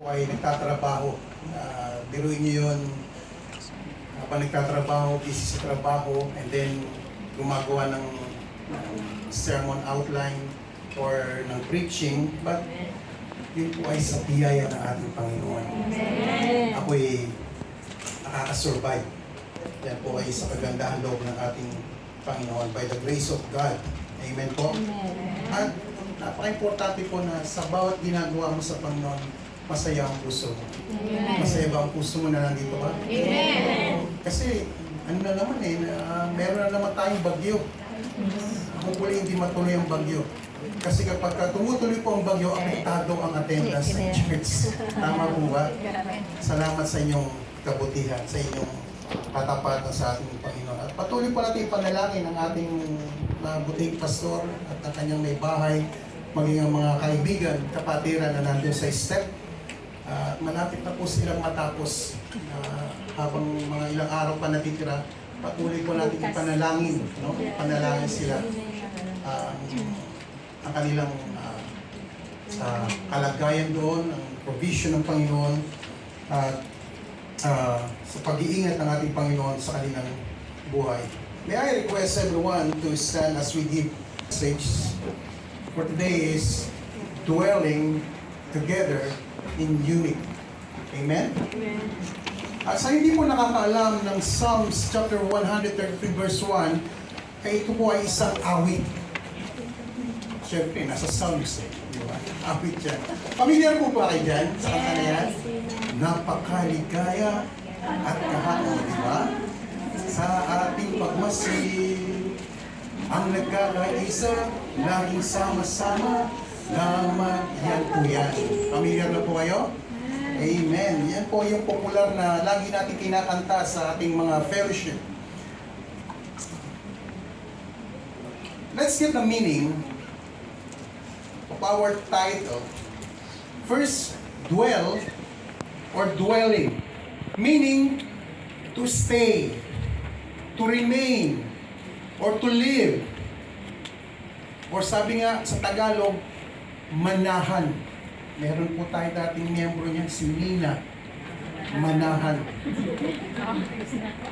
ay nagtatrabaho. Biruin niyo yun, habang nagtatrabaho, busy sa trabaho, and then gumagawa ng sermon outline or ng preaching, but yun po ay sa biyaya ng ating Panginoon. Ako'y nakakasurvive. Yan po ay sa kagandahan loob ng ating Panginoon by the grace of God. Amen po? At napaka-importante po na sa bawat ginagawa mo sa Panginoon, masaya ang puso mo. Masaya ba ang puso mo na nandito ka? Kasi ano na naman meron na naman tayong bagyo. Hopefully hindi matuloy ang bagyo. Kasi kapag tumutuloy po ang bagyo, apektado ang attendance sa church. Tama po ba? Salamat sa inyong kabutihan, sa inyong katapatan sa ating Panginoon. At patuloy po natin ipanalangin ang ating buting pastor at ang kanyang may bahay, maging ang mga kaibigan, kapatiran na nandun sa step. Malapit na po silang matapos habang mga ilang araw pa natitira, patuloy po natin ipanalangin, no? Ipanalangin sila ang kanilang kalagayan doon, ang provision ng Panginoon at sa pag-iingat ng ating Panginoon sa kanilang buhay. May I request everyone to stand as we give message for today is dwelling together in unity. Amen? At sa hindi po nakakaalam ng Psalms chapter 133 verse 1, ay ito po ay isang awit. Siyempre, nasa Psalms di ba? Awit yan. Familiar po ba kayo dyan sa kanta na yan? Napakaligaya at kahapon, di ba? Sa ating pagmasid, ang nagkakaisa, laging sama-sama, lamang yan po yan. Familiar na po kayo? Amen. Yan po yung popular na lagi natin kinakanta sa ating mga fellowship. Let's get the meaning of our title. First, dwell or dwelling. Meaning, to stay, to remain, or to live. Or sabi nga sa Tagalog, manahan. Meron po tayo dating miyembro niyan, si Nina. Manahan.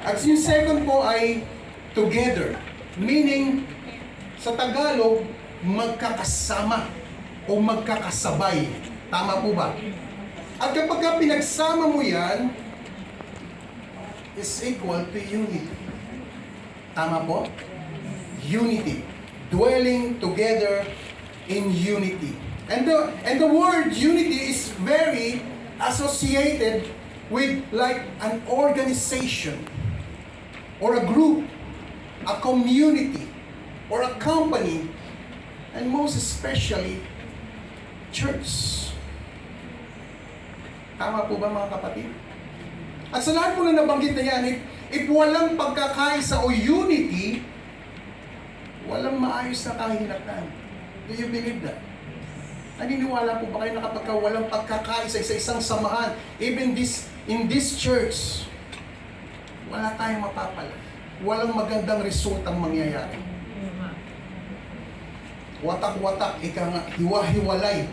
At yung second po ay together. Meaning, sa Tagalog, magkakasama o magkakasabay. Tama po ba? At kapag pinagsama mo yan, is equal to unity. Tama po? Unity. Dwelling together in unity. And the word unity is very associated with like an organization or a group, a community, or a company, and most especially, church. Tama po ba mga kapatid? At sa lahat po na nabanggit na yan, if walang pagkakaisa o unity, walang maayos na kahinatnan. Do you believe that? Naniniwala po ba kayo na kapag walang pagkakaisa sa isang samahan, even in this church, wala tayong mapapala. Walang magandang resultang mangyayari. Watak-watak, hiwa-hiwalay.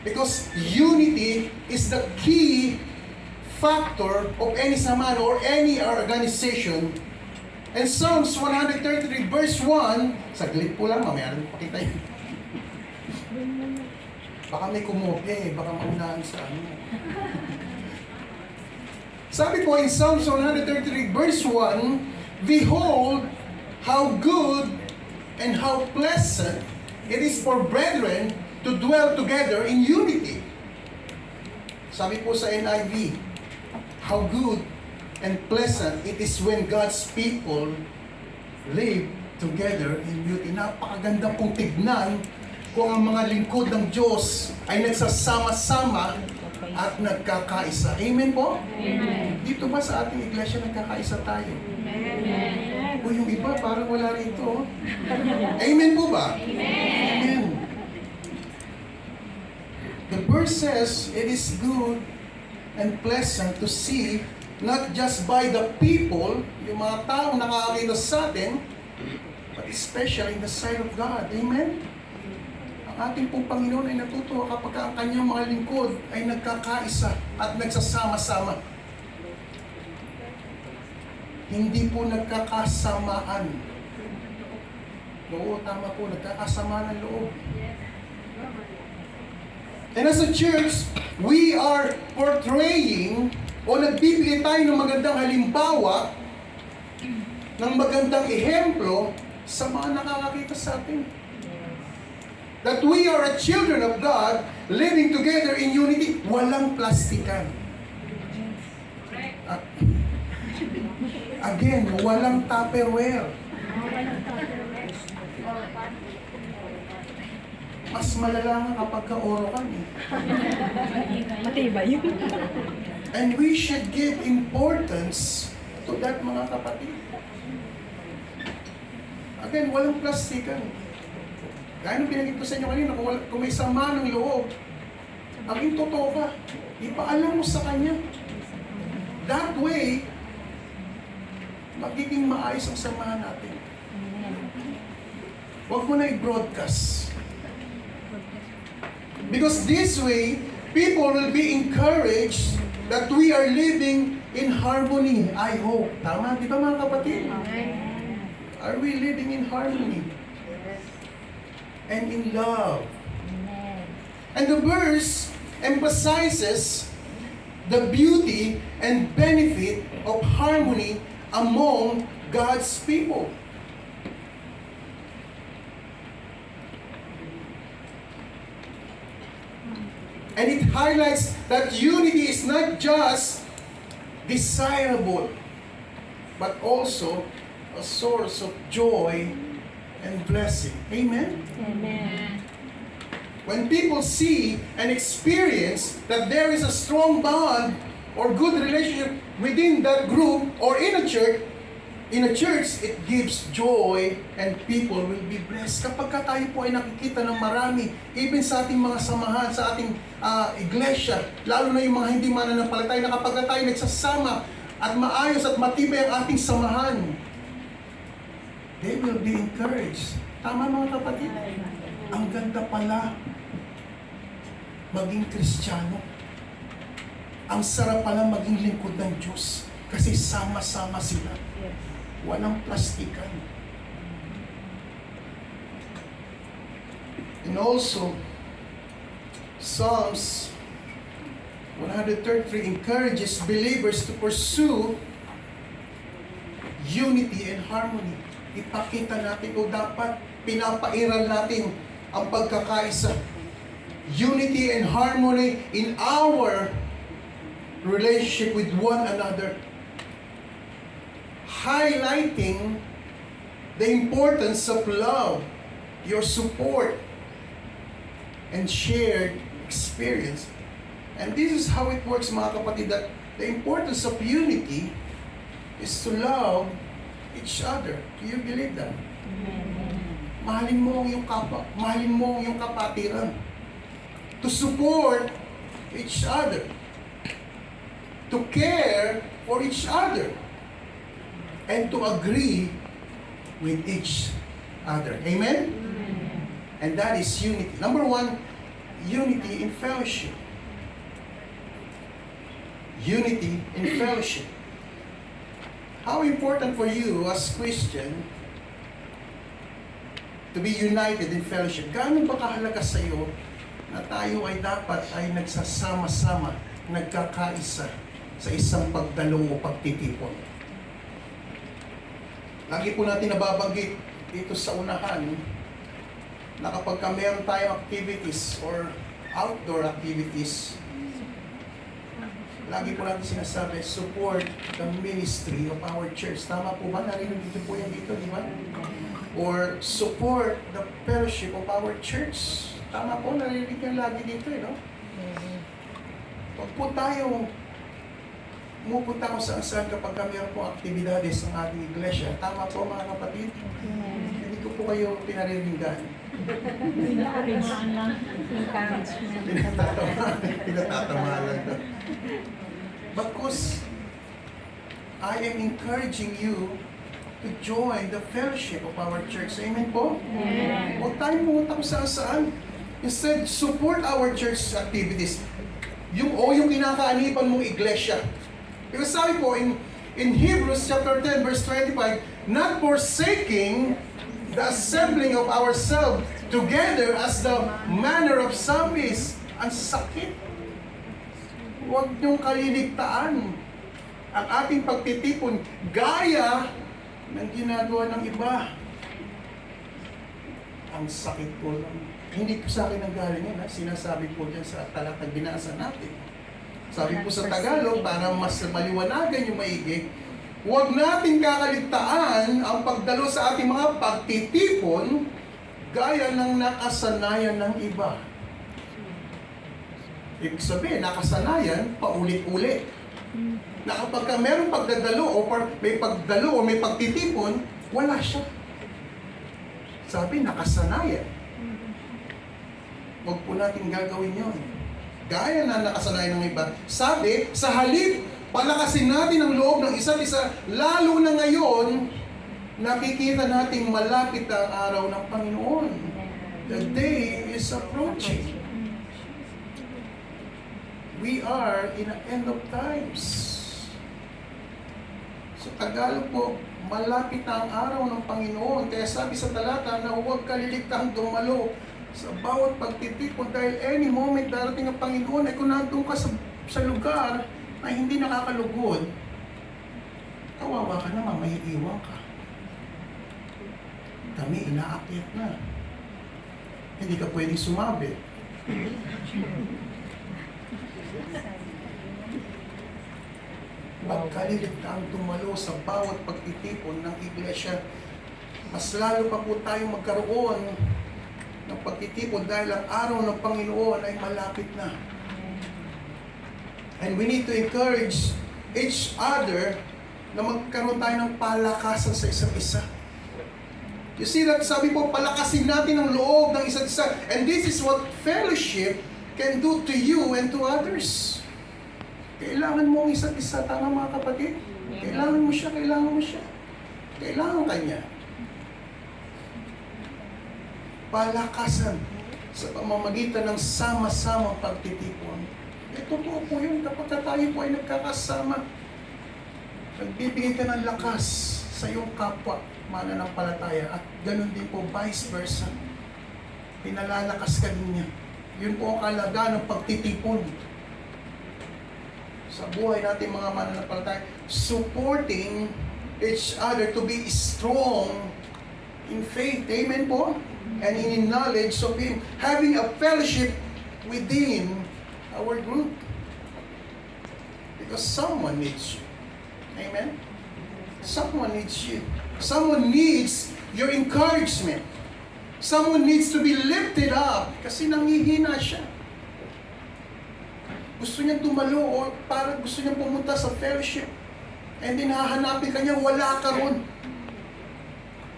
Because unity is the key factor of any samahan or any organization. And Psalms 133 verse 1, saglit po lang, mamaya rin pakita yun. Baka may kumopya baka maunahan sa ano. Sabi po in Psalms 133 verse 1, behold, how good and how pleasant it is for brethren to dwell together in unity. Sabi po sa NIV, how good and pleasant it is when God's people live together in unity. Napakaganda pong tignan kung ang mga lingkod ng Diyos ay nagsasama-sama at nagkakaisa. Amen po? Amen. Dito ba sa ating iglesia nagkakaisa tayo? Amen. O yung iba parang wala rito. Amen po ba? Amen. Amen. The verse says, it is good and pleasant to see not just by the people, yung mga taong nakakakita sa atin, but especially in the sight of God. Amen? ating pong Panginoon ay natutuwa kapag ang kanyang mga lingkod ay nagkakaisa at nagsasama-sama. Hindi po nagkakasamaan. Oo, tama po, nagkakasamaan ng loob. And as a church, we are portraying o nagbibigay tayo ng magandang halimbawa, ng magandang ehemplo sa mga nakakakita sa atin. That we are a children of God living together in unity. Walang plastikan. Again, walang Tupperware. Mas malala nga kapag ka-oro kami. Matibay. And we should give importance to that, mga kapatid. Again, walang plastikan. Gaya nung pinagin ko sa inyo kanina, kung may sama ng loob, maging totoo ka. Ipaalam mo sa kanya. That way, magiging maayos ang samahan natin. Huwag mo na i-broadcast. Because this way, people will be encouraged that we are living in harmony. I hope. Tama, di ba mga kapatid? Are we living in harmony? And in love. And the verse emphasizes the beauty and benefit of harmony among God's people. And it highlights that unity is not just desirable, but also a source of joy and blessing. Amen? Amen. When people see and experience that there is a strong bond or good relationship within that group or in a church, it gives joy and people will be blessed. Kapag tayo po ay nakikita ng marami, even sa ating mga samahan, sa ating iglesia, lalo na yung mga hindi mananampalataya, na kapag tayo nagsasama at maayos at matibay ang ating samahan, they will be encouraged. Tama mga kapatid? Ang ganda pala maging Kristiyano. Ang sarap pala maging lingkod ng Diyos. Kasi sama-sama sila. Walang plastikan. And also, Psalms 133 encourages believers to pursue unity and harmony. Ipakita natin o dapat pinapairal natin ang pagkakaisa. Unity and harmony in our relationship with one another. Highlighting the importance of love, your support, and shared experience. And this is how it works, mga kapatid, that the importance of unity is to love each other. Do you believe that? Mahalin mo ang iyong kapwa, mahalin mo ang iyong kapatiran. To support each other. To care for each other. And to agree with each other. Amen? And that is unity. Number one, unity in fellowship. Unity in fellowship. How important for you as Christian to be united in fellowship? Gaano ba kahalaga sa iyo na tayo ay dapat ay nagsasama-sama, nagkakaisa sa isang pagdalo o pagtitipon? Lagi po natin nababanggit dito sa unahan na kapag meron tayong activities or outdoor activities, lagi po natin sinasabi, support the ministry of our church. Tama po ba? Narinig dito po yan dito, di ba? Or support the fellowship of our church. Tama po, narinig yan lagi dito, no? Pag po tayo pumupunta ko saan kapag meron po aktibidades ng ating iglesia. Tama po mga kapatid? Hindi ko po kayo pinariningan. Pinatatamaan lang to. Because I am encouraging you to join the fellowship of our church. Amen po? Amen. Huwag tayong pumunta kung saan. Instead, support our church activities. Yung kinakaanipan mong iglesia. Because sabi po, in Hebrews chapter 10, verse 25, not forsaking the assembling of ourselves together as the manner of some is. Ang sakit. Huwag niyong kaliligtaan ang ating pagtitipon gaya ng ginagawa ng iba. Ang sakit po lang. Hindi po sa akin ang galing yan, ha? Sinasabi po dyan sa talatang binasa natin. Sabi po sa Tagalog, para mas maliwanagan yung maigi, huwag natin kakaligtaan ang pagdalo sa ating mga pagtitipon gaya ng nakasanayan ng iba. Ibig sabihin, nakasanayan, paulit-ulit. Na kapag merong pagdadalo o may pagdalo o may pagtitipon, wala siya. Sabi, nakasanayan. Huwag po natin gagawin yon. Gaya na nakasanayan ng iba. Sabi, sa halip, palakasin natin ang loob ng isa't isa, lalo na ngayon, nakikita nating malapit ang araw ng Panginoon. The day is approaching. We are in the end of times. Sa Tagalog po, malapit na ang araw ng Panginoon. Kaya sabi sa talata na huwag kaliligtang dumalo sa bawat pagtitipon dahil any moment darating ang Panginoon ay kung nandun ka sa lugar na hindi nakakalugod, kawawa ka naman, may iwan ka. Kami inaakyat na. Hindi ka pwedeng sumabi. Huwag kaliligtaang tumalo sa bawat pagtitipon ng iglesia. Mas lalo pa po tayo magkaroon ng pagtitipon dahil ang araw ng Panginoon ay malapit na. And we need to encourage each other na magkaroon tayo ng palakasan sa isa't isa. You see that, sabi po, palakasin natin ang loob ng isa't isa. And this is what fellowship can do to you and to others. Kailangan mo ang isa't isa, tama mga kapatid? Kailangan mo siya, kailangan mo siya. Kailangan ka niya. Palakasan sa pamamagitan ng sama-samang pagtitipon. Totoo po yun, kapag tayo po ay nagkakasama, nagbibigay ka ng lakas sa iyong kapwa, mananampalataya, at ganun din po, vice versa. Pinalalakas ka din niya. Yun po ang kahalagahan ng pagtitipon. Sa buhay natin mga mananampalataya, supporting each other to be strong in faith. Amen po? And in knowledge of Him. Having a fellowship within our group. Because someone needs you. Amen? Someone needs you. Someone needs your encouragement. Someone needs to be lifted up kasi nangihina siya. Gusto niya tumalo o para gusto niya pumunta sa fellowship. And then hahanapin ka niya, wala ka ron.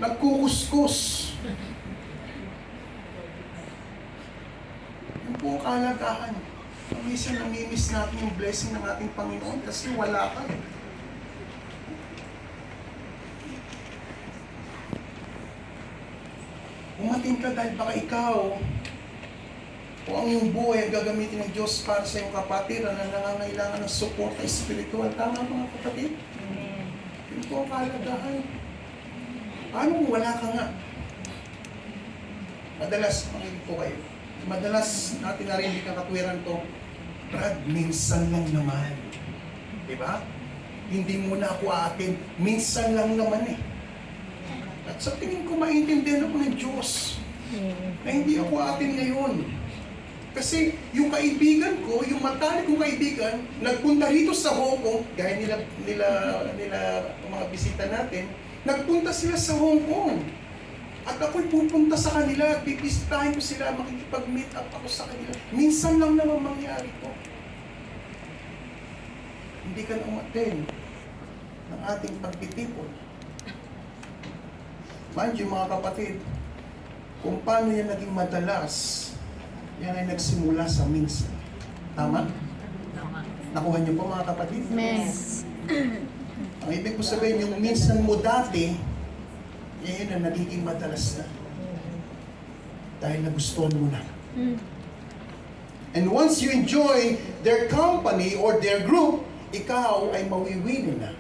Nagkukuskus. Yung po kalagahan. Minsan namimiss natin yung blessing ng ating Panginoon kasi wala ka. Umatin ka dahil baka ikaw o ang iyong buhay ang gagamitin ng Diyos para sa iyong kapatiran na nangangailangan ng support na spiritual. Tama mga kapatid? Amen. Yun po ang kalagahan. Paano kung wala ka nga? Madalas, makinig po kayo. Madalas natin narinig ang katwiran to, Brad, minsan lang naman. Diba? Hindi mo na ako aatin. Minsan lang naman eh. At sa tingin ko, maintindihan ako ng Diyos na hindi ako aatin ngayon. Kasi yung kaibigan ko, yung matalik kong kaibigan, nagpunta rito sa Hong Kong, gaya nila mga bisita natin, nagpunta sila sa Hong Kong. At ako'y pupunta sa kanila, bibisitahin ko sila, makikipag-meet up ako sa kanila. Minsan lang naman mangyari ko. Hindi ka na umaten ng ating pagtitipon. Mind you mga kapatid, kung paano yan naging madalas, yan ay nagsimula sa minsan. Tama? Nakuha niyo po mga kapatid? Yes. Ang ibig ko sabihin, yung minsan mo dati, yan ang nagiging madalas na. Dahil nagustuhan mo na. And once you enjoy their company or their group, ikaw ay mawiwili na.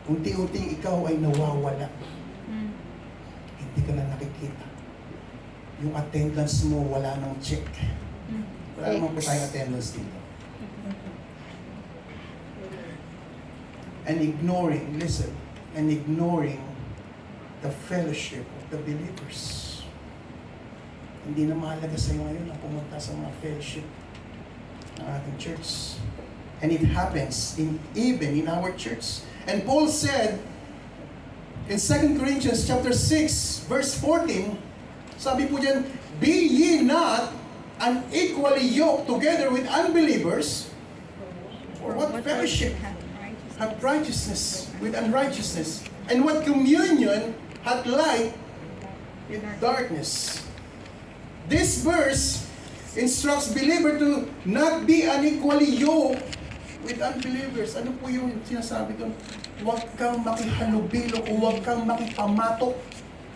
Unti-unting ikaw ay nawawala. Hindi ka na nakikita. Yung attendance mo, wala nang check. Wala naman po tayong attendance dito. And ignoring, listen, and ignoring the fellowship of the believers. Hindi na mahalaga sa iyo ngayon ang pumunta sa mga fellowship ng ating church. And it happens even in our church. And Paul said in 2 Corinthians chapter 6, verse 14, sabi po diyan, be ye not unequally yoked together with unbelievers, or what fellowship hath righteousness with unrighteousness? And what communion hath light with darkness? This verse instructs believer to not be unequally yoked with unbelievers. Ano po yung sinasabi doon? Huwag kang makihalubilo o huwag kang makipamatok.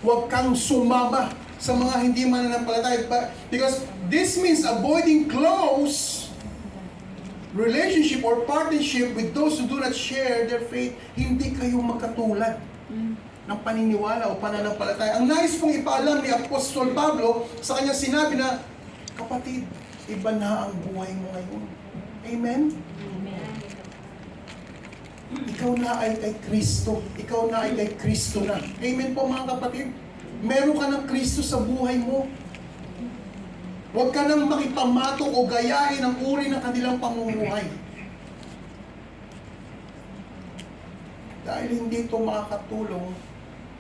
Huwag kang sumama sa mga hindi mananampalataya. Because this means avoiding close relationship or partnership with those who do not share their faith. Hindi kayo magkatulad ng paniniwala o pananampalataya. Ang nais pong ipaalam ni Apostol Pablo sa kanyang sinabi na, kapatid, iba na ang buhay mo ngayon. Amen? Amen. Ikaw na ay kay Kristo. Ikaw na ay kay Kristo na. Amen po mga kapatid? Meron ka ng Kristo sa buhay mo. Huwag ka nang makipamatok o gayahin ang uri ng kanilang pamumuhay. Dahil hindi ito makakatulong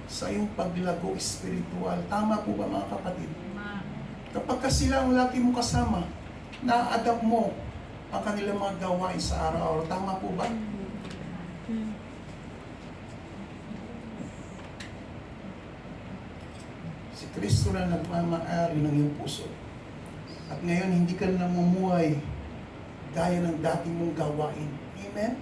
sa iyong paglago espiritual. Tama po ba mga kapatid? Kapag ka sila ang lagi mo kasama, na-adapt mo ang kanilang mga gawain sa araw-araw. Tama po ba? Si Kristo na nagmamaari ng iyong puso. At ngayon, hindi ka na namumuhay gaya ng dating mong gawain. Amen?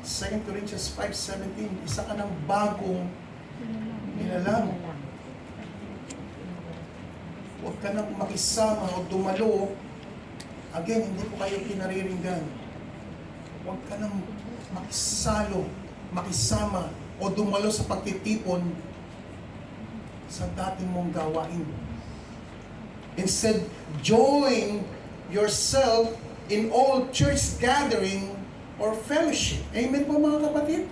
2 Corinthians 5:17, isa ka ng bagong nilalang. Huwag ka nang makisama o dumalo. Again, hindi ko kayo kinariringgan. Huwag ka nang makisama o dumalo sa pagtitipon sa dating mong gawain. Instead, join yourself in all church gathering or fellowship. Amen po mga kapatid?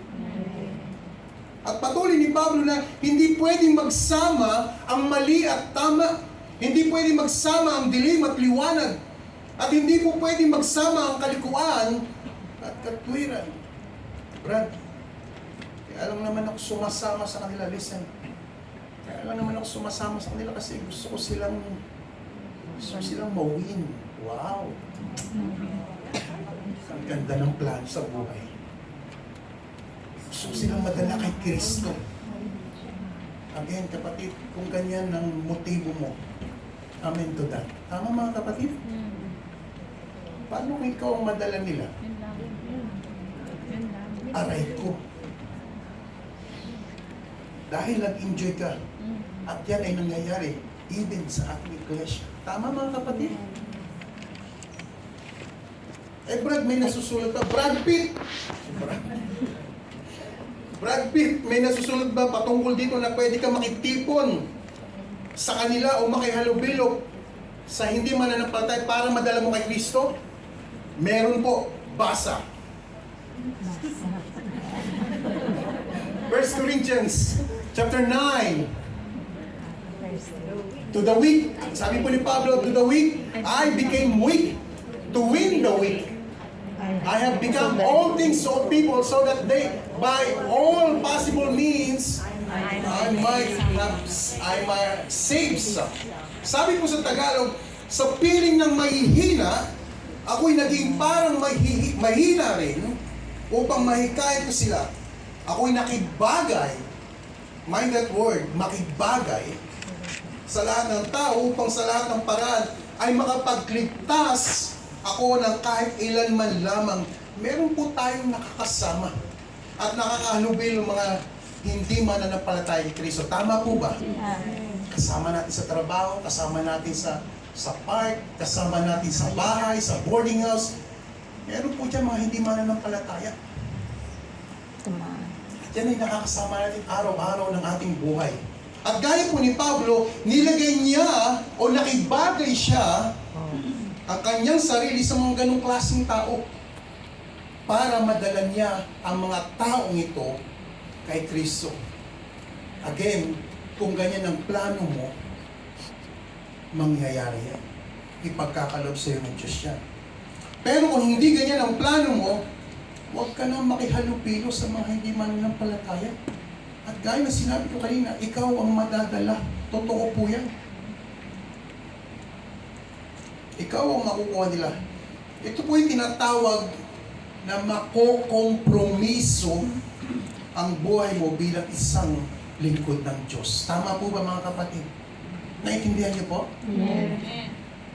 At patuloy ni Pablo na hindi pwedeng magsama ang mali at tama. Hindi pwedeng magsama ang dilim at liwanag. At hindi po pwedeng magsama ang kalikuan at katwiran. Brad, kaya lang naman ako sumasama sa kanila. Listen. Kaya lang naman ako sumasama sa kanila kasi gusto ko silang mawin. Wow! Ang ganda ng plano sa buhay. Gusto ko silang madala kay Kristo. Again, kapatid, kung ganyan ang motibo mo, amen to that. Tama mga kapatid? Paano kung ikaw ang madala nila? Aray ko. Dahil nag-enjoy ka, at yan ay nangyayari even sa ating iglesia. Tama mga kapatid? Brad, may nasusulat ba? Brad Pitt! Brad Pitt, may nasusulat ba patungkol dito na pwede ka makitipon sa kanila o makihalubilo sa hindi mananampalataya para madala mo kay Kristo? Meron po. Basa. 1 Corinthians chapter 9. To the weak, sabi po ni Pablo, to the weak, I became weak to win the weak. I have become all things to all people so that they, by all possible means, I might save some. Sabi po sa Tagalog, sa piling ng mahihina, ako'y naging parang mahina rin upang mahikayat ko sila. Ako'y nakibagay, mind that word, makibagay, sa lahat ng tao upang sa lahat ng paraan ay makapagligtas ako ng kahit ilan man lamang. Meron po tayong nakakasama at nakakahalubilo mga hindi mananampalataya kay Kristo. Tama po ba? Kasama natin sa trabaho, kasama natin sa park, kasama natin sa bahay, sa boarding house. Meron po dyan mga hindi mananampalataya. At yan ay nakakasama natin araw-araw ng ating buhay. At gaya po ni Pablo, nilagay niya o nakibagay siya ang kanyang sarili sa mga ganong klaseng tao para madala niya ang mga taong ito kay Kristo. Again, kung ganyan ang plano mo, mangyayari yan. Ipagkakalob sa iyo ng Diyos yan. Pero kung hindi ganyan ang plano mo, huwag ka na makihalupilo sa mga hindi mananampalataya. At gaya na sinabi ko kanina, ikaw ang madadala. Totoo po yan. Ikaw ang makukuha nila. Ito po yung tinatawag na makokompromiso ang buhay mo bilang isang lingkod ng Diyos. Tama po ba mga kapatid? Naintindihan niyo po? Amen.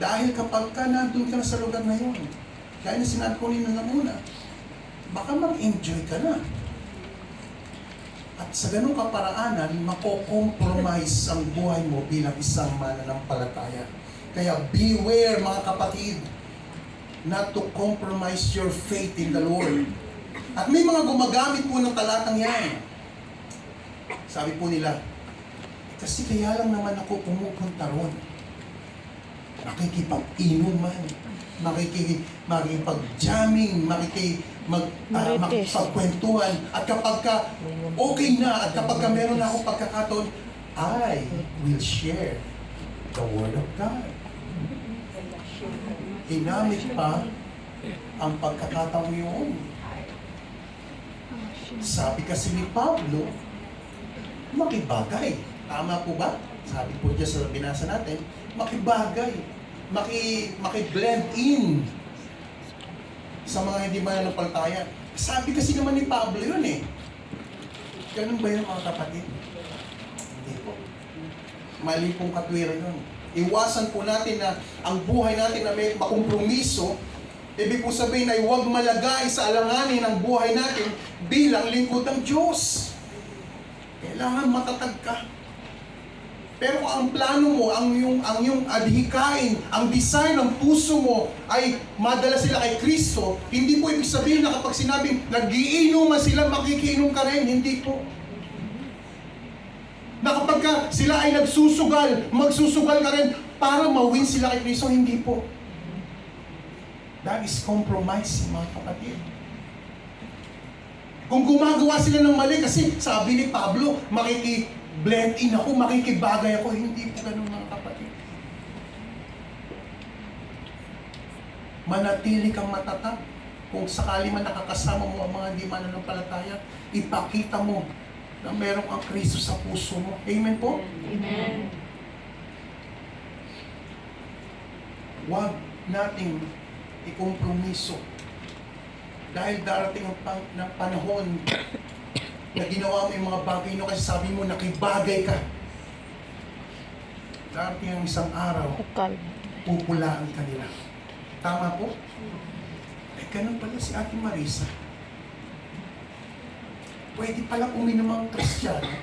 Dahil kapag ka nandun ka na sa lugar na yun, kaya na sinabi ko nino na muna, baka mag-enjoy ka na. At sa ganung kaparaanan, mako-compromise ang buhay mo bilang isang mananampalataya. Kaya beware mga kapatid, not to compromise your faith in the Lord. At may mga gumagamit po ng talatang yan. Sabi po nila, kasi kaya lang naman ako pumupunta ron. Makikipag-inuman, makikipag-jamming, makikipagkwentuhan. At kapag ka okay na, at kapag ka meron na akong pagkakataon, I will share the Word of God. Ginamit pa ang pagkakataon yun. Sabi kasi ni Pablo, makibagay. Tama po ba? Sabi po dyan sa binasa natin, makibagay. Maki-blend in sa mga hindi mananampalataya. Sabi kasi naman ni Pablo yun eh. Ganun ba yun mga kapatid? Hindi po. Mali pong katwiran yun. Iwasan po natin na ang buhay natin na may makompromiso. Ibig po sabihin ay huwag malagay sa alanganin ang buhay natin bilang lingkod ng Diyos. Kailangan matatag ka. Pero kung ang plano mo, ang iyong adhikain, ang design ng puso mo ay madala sila kay Kristo, hindi po ibig sabihin na kapag sinabing nagiinuman sila, makikiinom ka rin. Hindi po. Na kapag sila ay magsusugal ka rin para mawin sila kay Kristo, hindi po. That is compromising, mga kapatid. Kung gumagawa sila ng mali, kasi sabi ni Pablo, blend in ako, makikibagay ako. Hindi po ganun mga kapatid. Manatili kang matatag. Kung sakali man nakakasama mo ang mga hindi mananampalataya, ipakita mo na meron kang Kristo sa puso mo. Amen po? Amen. Huwag nating ikompromiso. Dahil darating ang panahon na ginawa mo yung mga bagay nyo kasi sabi mo nakibagay ka. Darating ang isang araw, pupulaan ka nila. Tama po? Eh, ganun pala si Ate Marisa. Pwede palang uminom ang Kristiyano.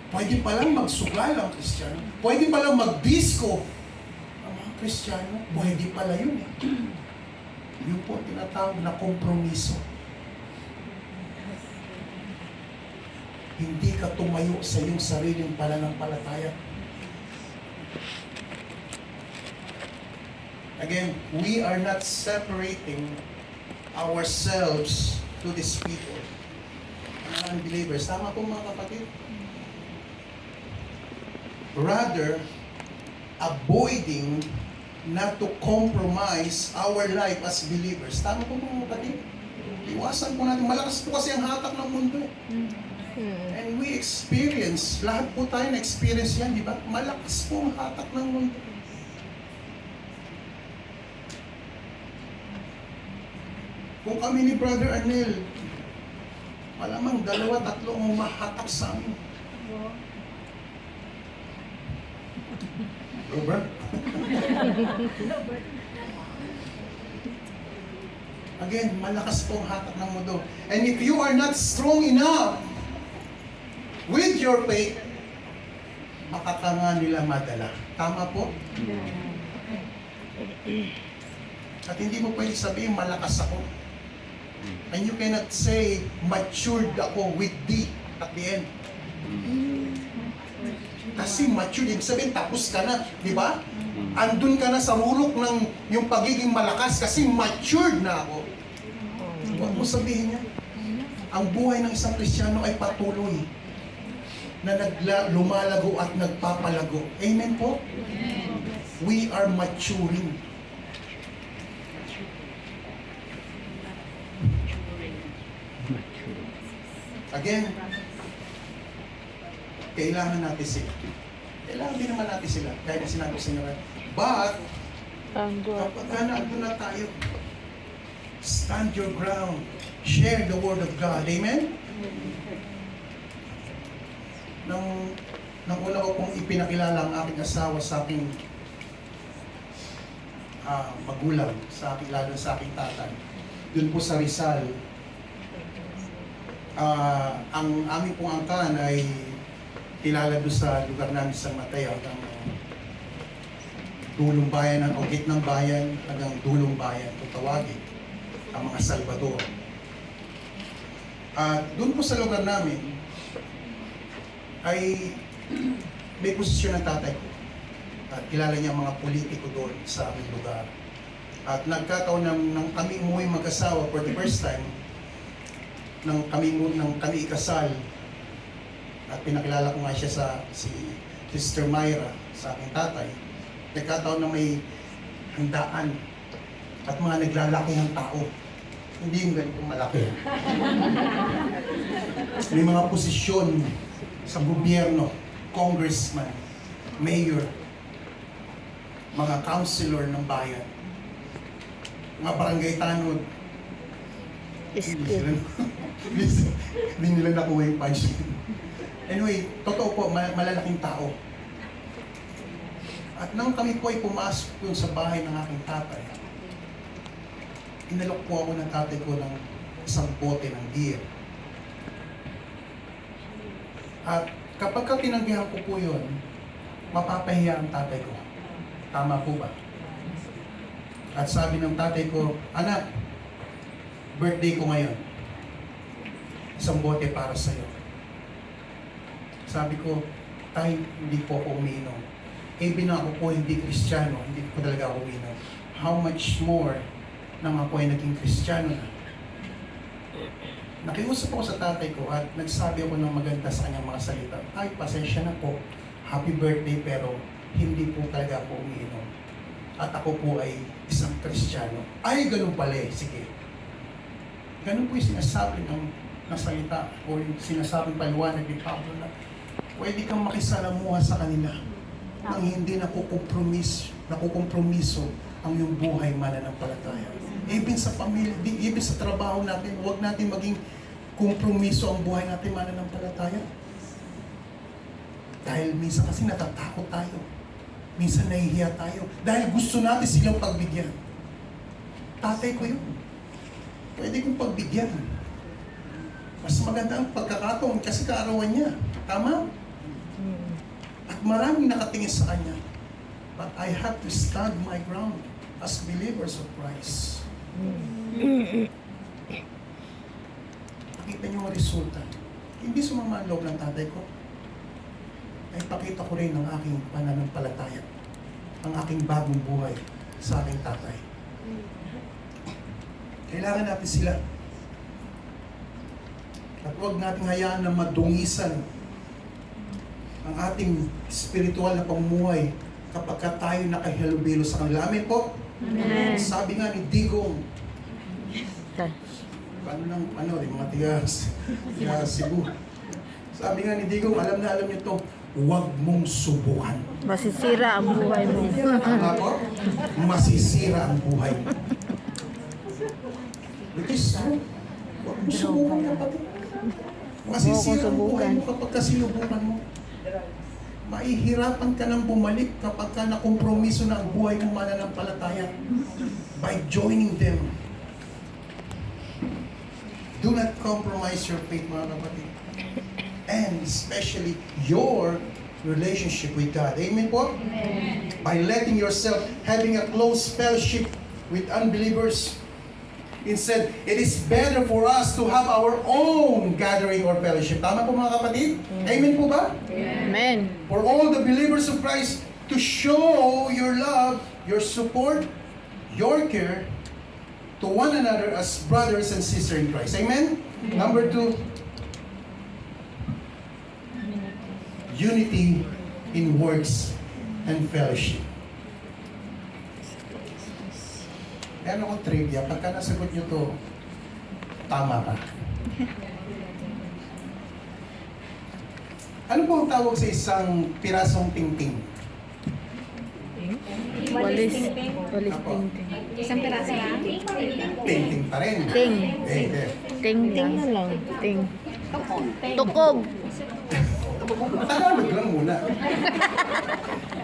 Pwede palang magsugal ang Kristiyano. Pwede palang mag-disco ang mga Kristiyano. Pwede pala yun eh. Yun po tinatawag na kompromiso. Hindi ka tumayo sa iyong sariling pananampalataya. Again, we are not separating ourselves to these people. Mga unbelievers. Tama po mga kapatid? Rather, avoiding not to compromise our life as believers. Tama po mga kapatid? Iwasan po natin. Malakas po kasi ang hatak ng mundo. And we experience, lahat po tayo na-experience yan, di ba? Malakas po ang hatak ng mundo. Kung kami ni Brother Arnel, malamang 2-3 ang humahatak sa amin. Robert? Again, malakas po ang hatak ng mundo. And if you are not strong enough with your faith, baka ka nga nila madala. Tama po? At hindi mo pwede sabihin, malakas ako. And you cannot say, matured ako with thee at the end. Kasi matured, ibig sabihin, tapos ka na, di ba? Andun ka na sa rulok ng yung pagiging malakas kasi matured na ako. Huwag mo sabihin niya. Ang buhay ng isang Kristiyano ay patuloy na lumalago at nagpapalago. Amen po? We are maturing. Again, kailangan natin sila. Kailangan din naman natin sila. Kaya na sinabi sa inyo. But, kapag naandun na tayo, stand your ground. Share the Word of God. Amen? Nang una ko pong ipinakilala ang aking asawa sa aking magulang, lalo sa aking tatay. Doon po sa Rizal, ang aming pong angkan ay kilala doon sa lugar namin sa Mateo, hanggang dulong bayan, o gitnang bayan, hanggang dulong bayan, kung tawagin, ang mga Salvador. At doon po sa lugar namin, ay may posisyon ng tatay ko. At kilala niya mga politiko doon sa aming lugar. At nagkataon nang kami umuwi mag-asawa for the first time, nang kami ikasal, at pinakilala ko nga siya si Sister Myra, sa aking tatay, nagkataon na may handaan at mga naglalaki ng tao. Hindi yung ganitong malaki. May mga posisyon sa gobyerno, congressman, mayor, mga councilor ng bayan, mga barangay tanod. Hindi nila nakuha yung punchline. Anyway, totoo po, malalaking tao. At nang kami po ay pumasok dun sa bahay ng aking tatay, inalok po ako ng tatay ko ng isang bote ng beer. At kapag tinanggihan ko po yun, mapapahiya ang tatay ko. Tama po ba? At sabi ng tatay ko, anak, birthday ko ngayon. Isang bote para sa'yo. Sabi ko, tay, hindi po ako umiinom. Even ako po hindi Kristiyano, hindi ko talaga ako umiinom. How much more nang ako ay naging Kristiyano na? Nakiusap ako sa tatay ko at nagsabi ako ng maganda sa kanyang mga salita. Ay, pasensya na po. Happy birthday, pero hindi po talaga ako umiinom. At ako po ay isang Kristiyano. Ay, ganun pala eh. Sige. Ganun po yung sinasabi ng salita o yung sinasabing paliwanag ni Pablo na pwede kang makisalamuha sa kanila nang hindi nakukompromiso ang iyong buhay mananampalataya. Even sa pamilya, even sa trabaho natin, huwag natin maging kompromiso ang buhay natin mananampalataya. Dahil minsan kasi natatakot tayo. Minsan nahihiya tayo. Dahil gusto natin silang pagbigyan. Tatay ko yun. Pwede kong pagbigyan. Mas maganda ang pagkakataon kasi kaarawan niya. Tama? At maraming nakatingin sa kanya. But I have to stand my ground as believers of Christ. Nakita niyo ang resulta. Hindi sumama ang loob ng tatay ko. Ay pakita ko rin ang aking pananampalataya. Ang aking bagong buhay sa aking tatay. Kailangan natin sila. At huwag natin hayaan na madungisan ang ating spiritual na pamumuhay kapag tayo nakahalubilo sa kanila. Amen po? Amen. Sabi nga ni Digong, yung mga tiga Cebu. Sabi nga ni Digong, alam niyo to, huwag mong subukan. Masisira ang buhay mo. Tama po? Masisira ang buhay mo. Which is true. Huwag mong subukan kapatid. Masisira ang buhay mo kapag sinubukan mo. Maihirapan ka nang bumalik kapag ka nakompromiso na ang buhay mo mananampalataya by joining them. Do not compromise your faith, mga kapatid. and especially your relationship with God. Amen po? By letting yourself having a close fellowship with unbelievers. Instead, it is better for us to have our own gathering or fellowship. Tama po mga kapatid? Amen po ba? Amen. For all the believers of Christ to show your love, your support, your care to one another as brothers and sisters in Christ. Amen? Number 2, unity in works and fellowship. Meron akong trivia, pagka nasagot nyo to, tama ka. Ano po ang tawag sa isang pirasong tingting? Walis. Walis Apo. ting ting. Isang piraso lang? Tingting pa rin. Ting. Hindi. Ting ting na lang. Ting. Tukog. Tagalog lang muna.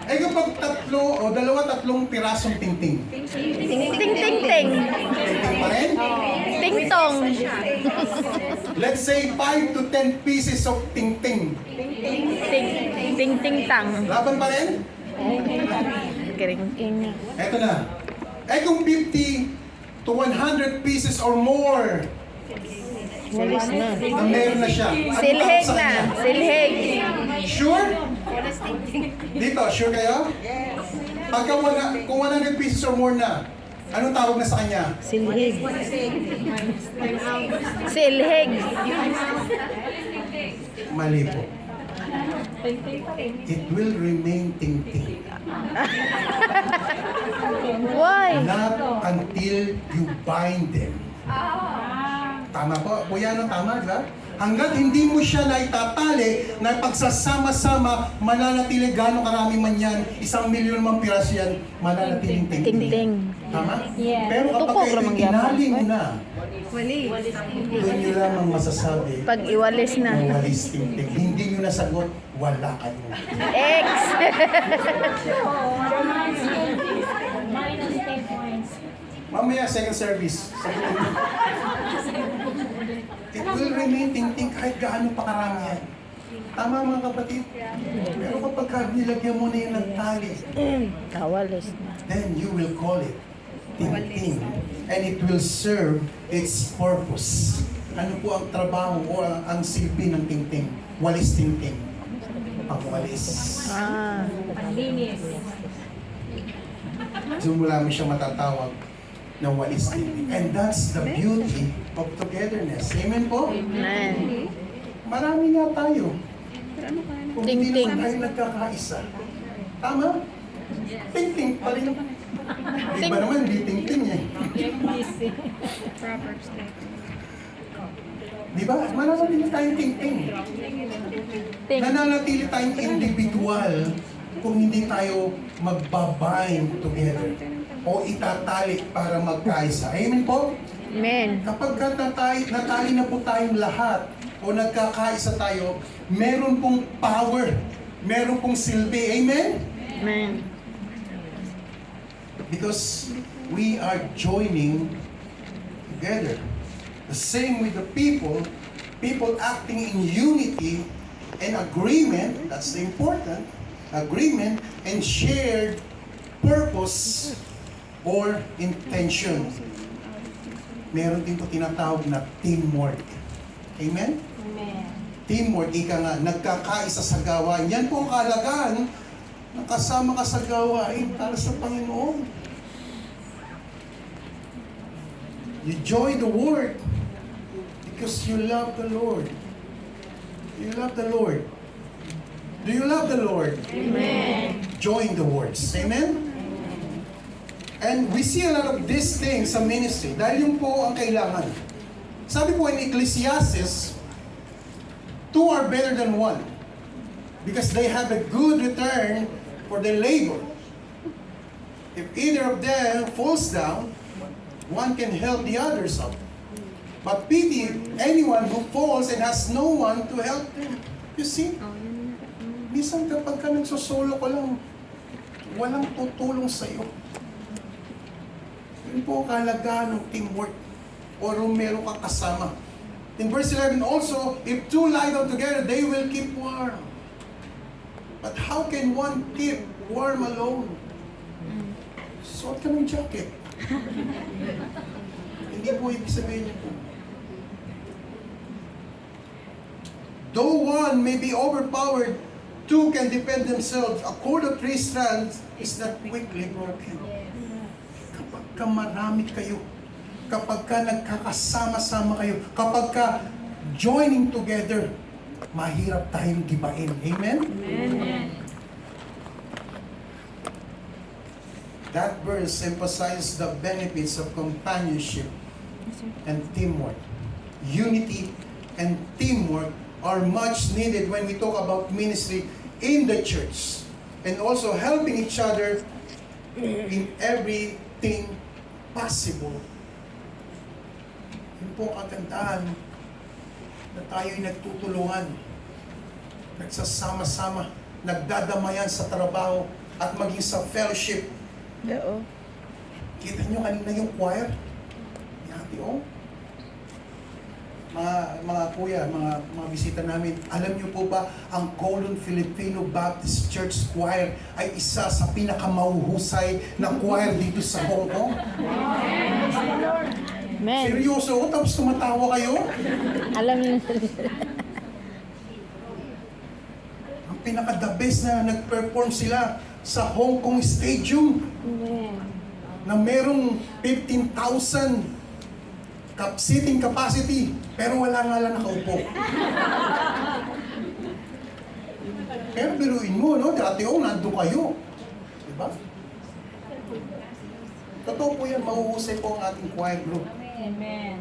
Eh kapag tatlong pirasong tingting. Ting ting ting ting. Tingting pa rin? Ting tong. Let's say 5 to 10 pieces of tingting. Ting ting ting tang. Laban pa rin? Kering. Eto na. Eh kung 50 to 100 pieces or more Walis na. na meron na siya. Ano Silhig tawag sa na. kanya? Silhig. Sure? Dito, sure kayo? Pagka kung 100 pieces or more na, anong tawag na sa kanya? Silhig. Silhig. Mali po. It will remain tingting. Why? Not until you bind them. Tama po. Kuya, ano tama, di ba? Hanggat hindi mo siya naitatali na pagsasama-sama, mananatili gano'ng karami man yan, 1,000,000 mang piraso yan, mananatiling Ting tingting. ting. Tama? Yeah. Pero kapag Tukok kayo ramang tinali mo yapon. na, Wali. doon nyo lamang masasabi, Pag iwalis na. walis tingting. Hindi nyo nasagot, wala kayo. X. Minus 10 points. Mamaya, second service. Sagutin mo. It will remain tingting kahit gaano pa karami yan. Tama mga kapatid? Pero kapag nilagyan mo na yun ng tali, Kawalis na. then you will call it tingting. And it will serve its purpose. Ano po ang trabaho o ang silbi ng tingting? Walis tingting. Pagwalis. Ah. Panlinis. Simula mo siya matatawag na walis tingting. And that's the beauty of togetherness. Amen po? Amen. Marami nga tayo. Kung hindi Ting-ting. naman tayo nagkakaisa. Tama? Ting-ting pa rin. Di ba naman, di ting-ting eh. Proverbs Di ba? Mananatili tayong ting-ting. Ting. Nananatili tayong individual kung hindi tayo magbabind together o itatali para magkaisa. Amen po? Amen. Kapag natali na po tayong lahat o nagkakaisa tayo, meron pong power, meron pong silbi. Amen? Amen. Because we are joining together. The same with the people acting in unity and agreement, that's the important, agreement and shared purpose or intention. Meron din po tinatawag na teamwork. Amen? Amen. Teamwork, ika nga, nagkakaisa sa gawain. Yan po ang kahalagaan ng kasama ka sa gawain para sa Panginoon. You join the work because you love the Lord. You love the Lord. Do you love the Lord? Amen. Join the works. Amen? And we see a lot of these things sa ministry dahil yun po ang kailangan. Sabi po in Ecclesiastes, 2 are better than 1 because they have a good return for their labor. If either of them falls down, one can help the others up. But pity anyone who falls and has no one to help them. You see? Minsan kapag ka nagsosolo ko lang, walang tutulong sa'yo. Yun po ang kahalagaan ng teamwork. O meron kang kasama In verse 11 also, if two lie down together, they will keep warm. But how can one keep warm alone? Suot ka ng jacket. Hindi po ibig sabihin ito. Though one may be overpowered, two can defend themselves. A cord of 3 strands is not quickly broken. Kapag ka marami kayo, kapag ka nagkakasama-sama kayo, kapag ka joining together, mahirap tayong gibain. Amen? Amen. That verse emphasizes the benefits of companionship and teamwork. Unity and teamwork are much needed when we talk about ministry in the church, and also helping each other in everything possible. Yun po ang kagandahan na tayo'y nagtutulungan, nagsasama-sama, nagdadamayan sa trabaho at maging sa fellowship. Oo. Kita nyo kanina yung choir? Yati, oh. Mga kuya, mga bisita namin, alam niyo po ba, ang Colon Filipino Baptist Church Choir ay isa sa pinakamahuhusay na choir dito sa Hong Kong? Men, Seryoso, oh, tapos tumatawa kayo? alam niyo Ang pinaka-the best na nag-perform sila sa Hong Kong Stadium na merong 15,000 seating capacity, pero wala nga lang nakaupo. Pero biruin mo, no? Dati nandun kayo. Diba? Totoo po yan, mahuhusay po ang ating choir group. Amen.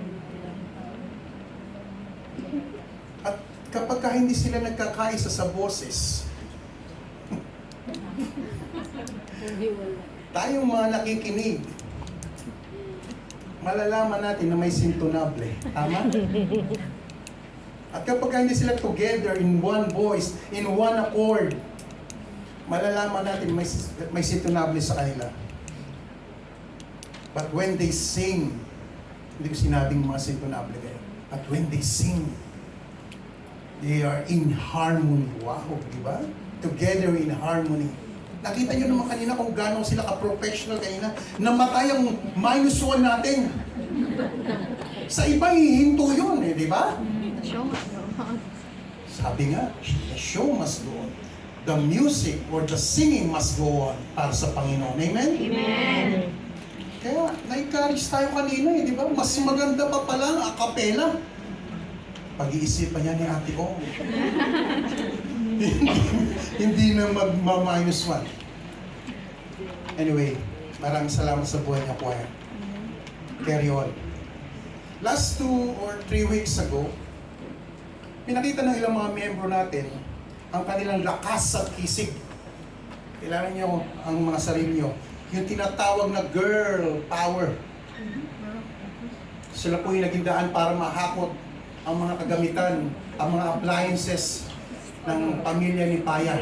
At kapag ka hindi sila nagkakaisa sa boses, tayong mga nakikinig, malalaman natin na may sintonable. Tama? At kapag ka hindi sila together in one voice, in one accord, malalaman natin may sintonable sa kanila. But when they sing, hindi ko sinabing mga sintonable kayo, but when they sing, they are in harmony. Wow, di ba? Together in harmony. Nakita nyo naman kanina kung gano'n sila ka-professional kanina. Namatay ang -1 natin. Sa iba, hihinto yun, di ba? Sabi nga, the show must go on. The music or the singing must go on para sa Panginoon. Amen? Amen. Kaya, na-encourage tayo kanina, di ba? Mas maganda pa pala ang a cappella. Pag-iisipan niya ni Ate Ong. Hindi na mag-1. Anyway, maraming salamat sa buhay niya, choir. Carry on. Last 2 or 3 weeks ago, pinakita ng ilang mga miyembro natin ang kanilang lakas at kisig. Kailangan niyo ang mga sarili niyo. Yung tinatawag na girl power. Sila po yung naging daan para mahakot ang mga kagamitan, ang mga appliances ng pamilya ni Paya.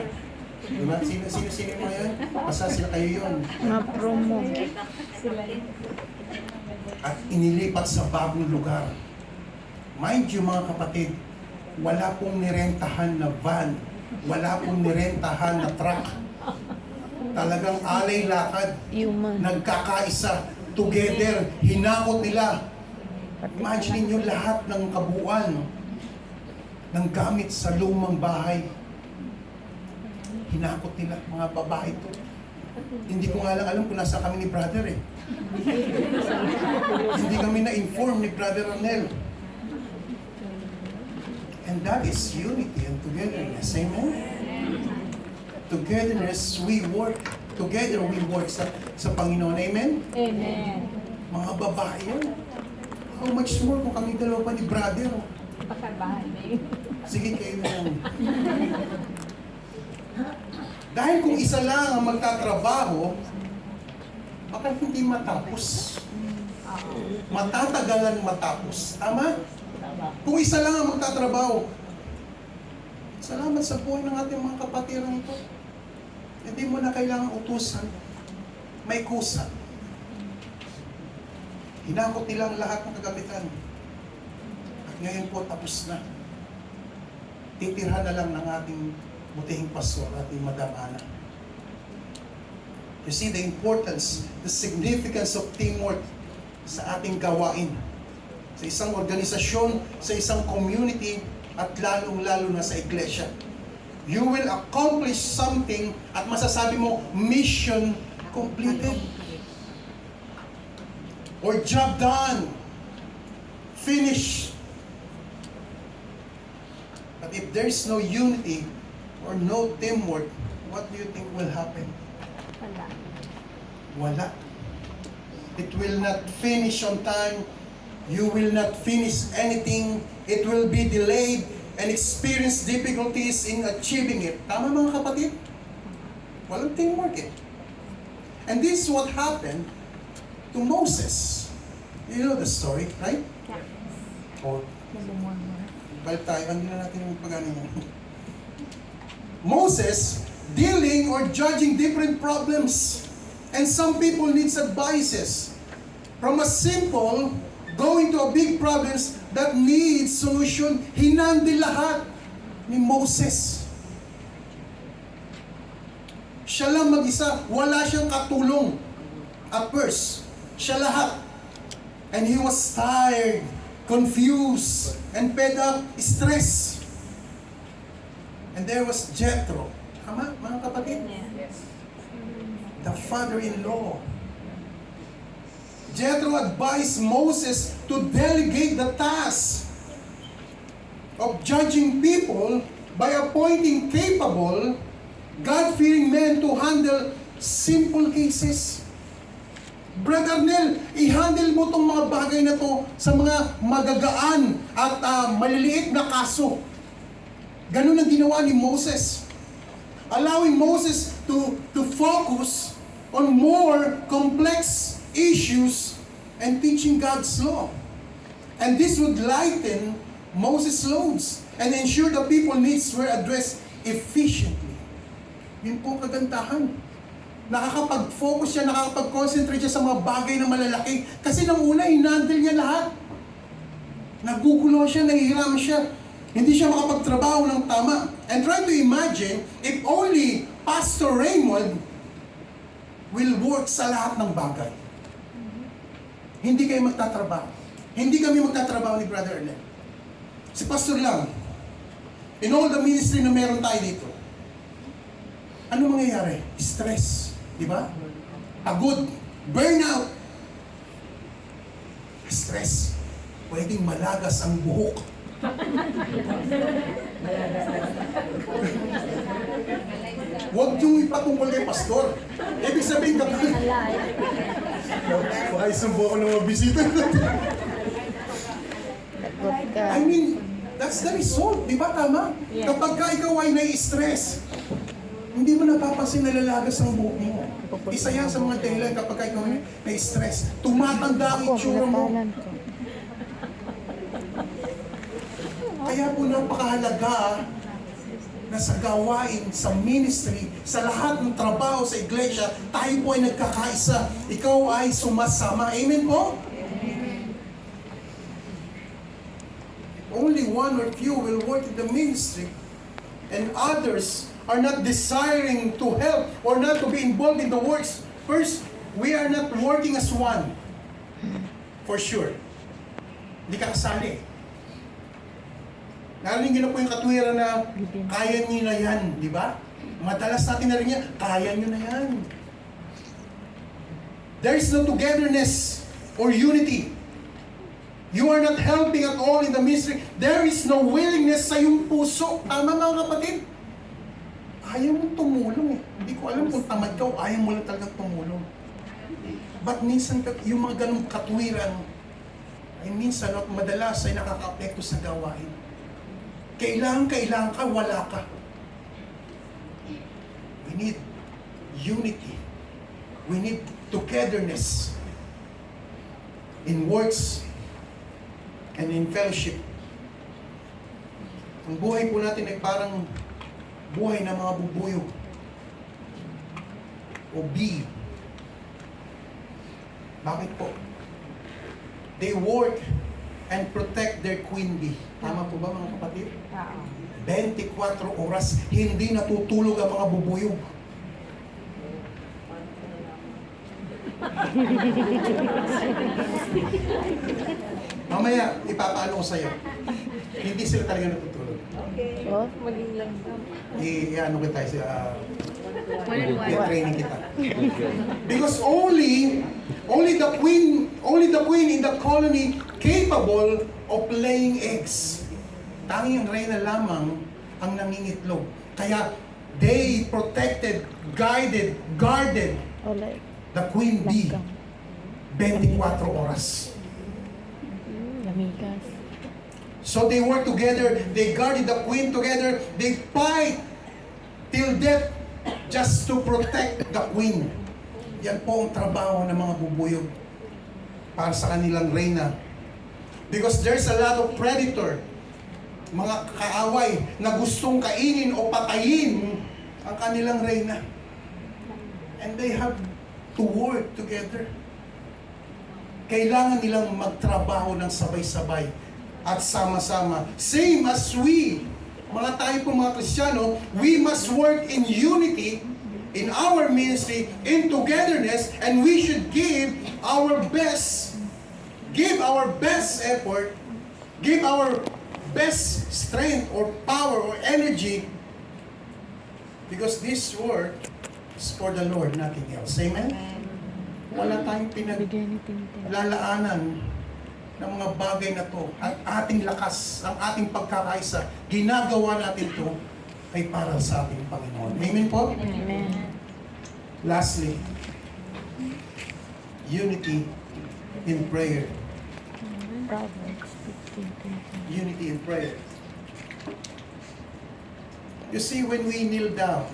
Diba? Sino mo yun? Basta sila kayo yun. Mga promo. At inilipat sa bagong lugar. Mind you mga kapatid, wala pong nirentahan na van, wala pong nirentahan na truck. Talagang alay lakad, Human. nagkakaisa, together, hinakot nila. Imagine niyo lahat ng kabuuan ng gamit sa lumang bahay. Hinakot nila, mga babae to. Hindi ko nga lang alam kung nasa kami ni brother eh. Hindi kami na-inform ni Brother Ronel. And that is unity and togetherness. Amen? Togetherness, we work. Together we work sa Panginoon. Amen? Amen. Mga babae yan. How much more kung kami dalawa pa ni brother? Pagkabahan na yun. Sige kayo na lang. Dahil kung isa lang ang magtatrabaho, baka hindi matapos. Matatagalan matapos. Tama? Kung isa lang ang magtatrabaho, salamat sa buhay ng ating mga kapatiran ito. Hindi mo na kailangan utusan. May kusa. Hinakot nila ang lahat ng kagamitan. At Ngayon po tapos na. Titirhan na lang ng ating butihing pastor, ating Madam Ana. You see the importance, the significance of teamwork sa ating gawain. Sa isang organisasyon, sa isang community, at lalong-lalo na sa iglesia. You will accomplish something at masasabi mo, mission completed. Or job done. Finished. But if there's no unity or no teamwork, what do you think will happen? Wala. Wala. It will not finish on time. You will not finish anything. It will be delayed and experience difficulties in achieving it. Tama mga kapatid? Walang teamwork eh. And this is what happened to Moses. You know the story, right? Or, Nabumuan mo. balik tayo, hindi na natin yung pag-ano niya. Moses dealing or judging different problems. And some people needs advices. From a simple going to a big problems that needs solution, hinandi lahat ni Moses. Siya lang mag-isa, wala siyang katulong. At first, siya lahat. And he was tired, confused, and fed up, stressed. And there was Jethro. Tama, mga kapatid? The father-in-law. Jethro advised Moses to delegate the task of judging people by appointing capable, God-fearing men to handle simple cases. Brother Nel, i-handle mo tong mga bagay na to sa mga magagaan at maliliit na kaso. Ganun ang ginawa ni Moses. Allowing Moses to focus on more complex issues and teaching God's law. And this would lighten Moses' loads and ensure the people needs were addressed efficiently. Yun po kagandahan. Nakakapag-focus siya, nakakapag-concentrate siya sa mga bagay na malalaki. Kasi nang una, hinandle niya lahat. Nagugulo siya, nahihiraman siya. Hindi siya makapagtrabaho ng tama. And try to imagine, if only Pastor Raymond will work sa lahat ng bagay. Hindi kayo magtatrabaho. Hindi kami magtatrabaho ni Brother Ernest. Si Pastor lang. In all the ministry na meron tayo dito, ano mangyayari? Stress. Di ba? Pagod. Burnout. Stress. Pwedeng malagas ang buhok. Huwag niyong ipatungkol kay Pastor. Ibig sabihin kapag... Baka isumbo ko ng mga bisita. Lagot ka. I mean, that's the result. Di ba tama? Yeah. Kapag ka ikaw ay nai-stress, hindi mo napapansin na lalagas ang buhok mo. Isa yan sa mga dahilan kapag ka ikaw ay nai-stress. Tumatanda ang Ako, itsura mo. pinakalan ko. Kaya po napakahalaga na sa gawain, sa ministry, sa lahat ng trabaho sa iglesia, tayo po ay nagkakaisa. Ikaw ay sumasama. Amen po? Only one or few will work in the ministry and others are not desiring to help or not to be involved in the works. First, we are not working as one. For sure. Hindi ka kasali. Narinig na po yung katwiran na kaya niyo na yan, di ba? Madalas natin narinig yan, kaya niyo na yan. There is no togetherness or unity. You are not helping at all in the ministry. There is no willingness sa iyong puso. Tama mga kapatid? Ayaw mong tumulong eh. Hindi ko alam kung tamad ka o ayaw mo lang talagang tumulong. But minsan, yung mga ganong katwiran, ay minsan at madalas ay nakaka-apekto sa gawain. Kailangan ka, wala ka. We need unity. We need togetherness in works and in fellowship. Ang buhay po natin ay parang buhay ng mga bubuyog o bee. Bakit po? They work and protect their queen bee. Tama po ba mga kapatid? Oo. 24 oras, hindi natutulog ang mga bubuyog. Mamaya, ipapaano ko sa'yo. Hindi sila talaga natutulog. Oh, Maging lang. I-ano kita, Worldwide. i-training kita. Because only the queen in the colony capable of laying eggs. Tanging ang reyna lamang ang nangingitlog. Kaya they protected, guided, guarded oh, like, the queen bee langgang. 24 oras. Lamigas. So they work together, they guarded the queen together, they fight till death just to protect the queen. Yan po ang trabaho ng mga bubuyog para sa kanilang reyna. Because there's a lot of predator, mga kaaway na gustong kainin o patayin ang kanilang reyna. And they have to work together. Kailangan nilang magtrabaho ng sabay-sabay at sama-sama. Same as we, mga tayo po mga Kristiyano, we must work in unity in our ministry, in togetherness, and we should give our best effort, give our best strength or power or energy, because this work is for the Lord, nothing else. Amen? Wala tayong Bigyan ni Tintin. pinaglalaanan ng mga bagay na to. Ang ating lakas, ang ating pagkakaisa, ginagawa natin to ay para sa ating Panginoon. Amen po? Amen. Lastly, unity in prayer. Proverbs 15:20. Unity in prayer. You see, when we kneel down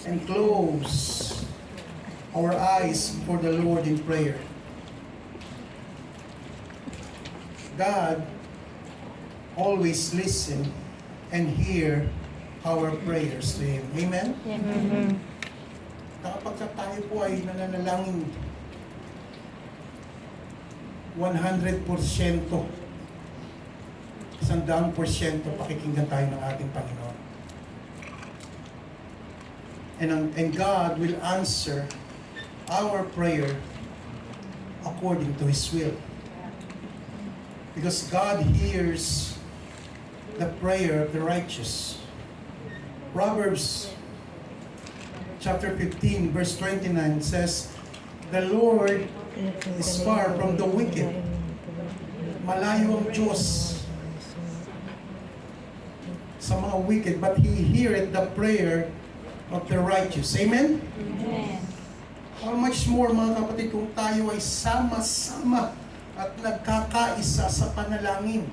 and close our eyes for the Lord in prayer, God always listen and hear our prayers to Him. Amen? Amen. Kapag tayo po ay nananalangin 100%, 100% pakikinggan tayo ng ating Panginoon. And God will answer our prayer according to His will. Because God hears the prayer of the righteous. Proverbs chapter 15 verse 29 says, "The Lord is far from the wicked." Malayo ang Diyos sa mga wicked, but He heareth the prayer of the righteous. Amen? Amen. How much more, mga kapatid, kung tayo ay sama-sama at nagkakaisa sa panalangin.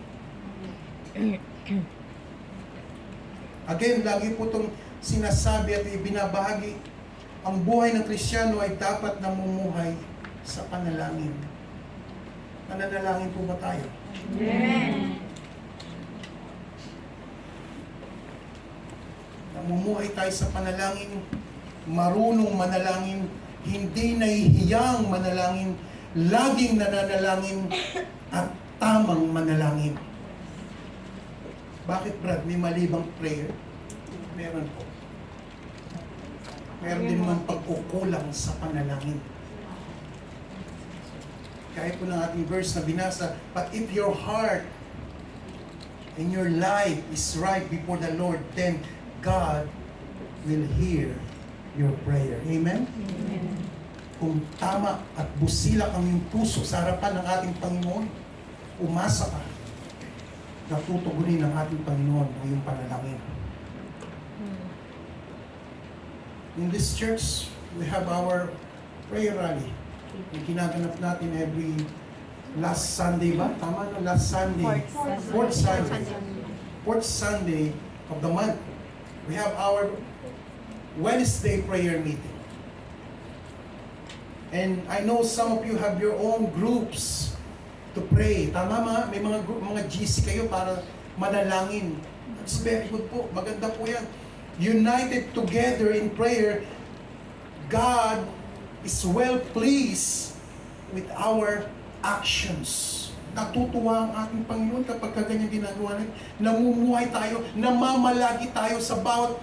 Again, lagi po itong sinasabi at ibinabahagi, ang buhay ng Kristiyano ay dapat namumuhay sa panalangin. Nananalangin po ba tayo? Amen. Namumuhay tayo sa panalangin, marunong manalangin, hindi nahihiyang manalangin, laging nananalangin, at tamang manalangin. Bakit, Brad? May mali bang prayer? Meron po. Meron din naman pagkukulang sa panalangin. Kaya po ng ating verse na binasa, but if your heart and your life is right before the Lord, then God will hear your prayer. Amen? Amen. Kung tama at busilak ang iyong puso sa harapan ng ating Panginoon, umasa ka na tutugunin ng ating Panginoon ang iyong panalangin. In this church, we have our prayer rally. Yung ginaganap natin every last Sunday ba? Tama na, last Sunday. Fourth Sunday. Fourth Sunday of the month. We have our Wednesday prayer meeting. And I know some of you have your own groups to pray. Tama mga, may mga group, mga GC kayo para manalangin. It's very good po. Maganda po yan. United together in prayer, God is well pleased with our actions. natutuwa ang ating Panginoon kapag ganyan ginagawa natin. Namumuhay tayo, namamalagi tayo sa bawat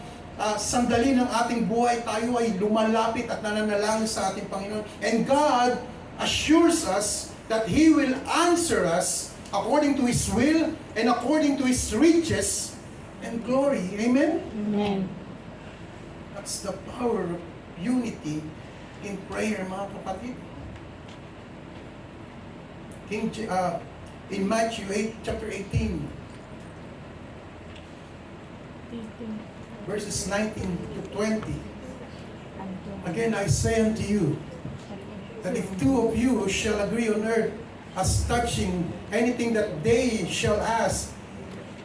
sandali ng ating buhay. Tayo ay lumalapit at nananalangin sa ating Panginoon. And God assures us that He will answer us according to His will and according to His riches and glory. Amen? Amen. That's the power of unity in prayer, mga kapatid. In Matthew 8, chapter 18, verses 19 to 20. Again, I say unto you, that if two of you shall agree on earth as touching anything that they shall ask,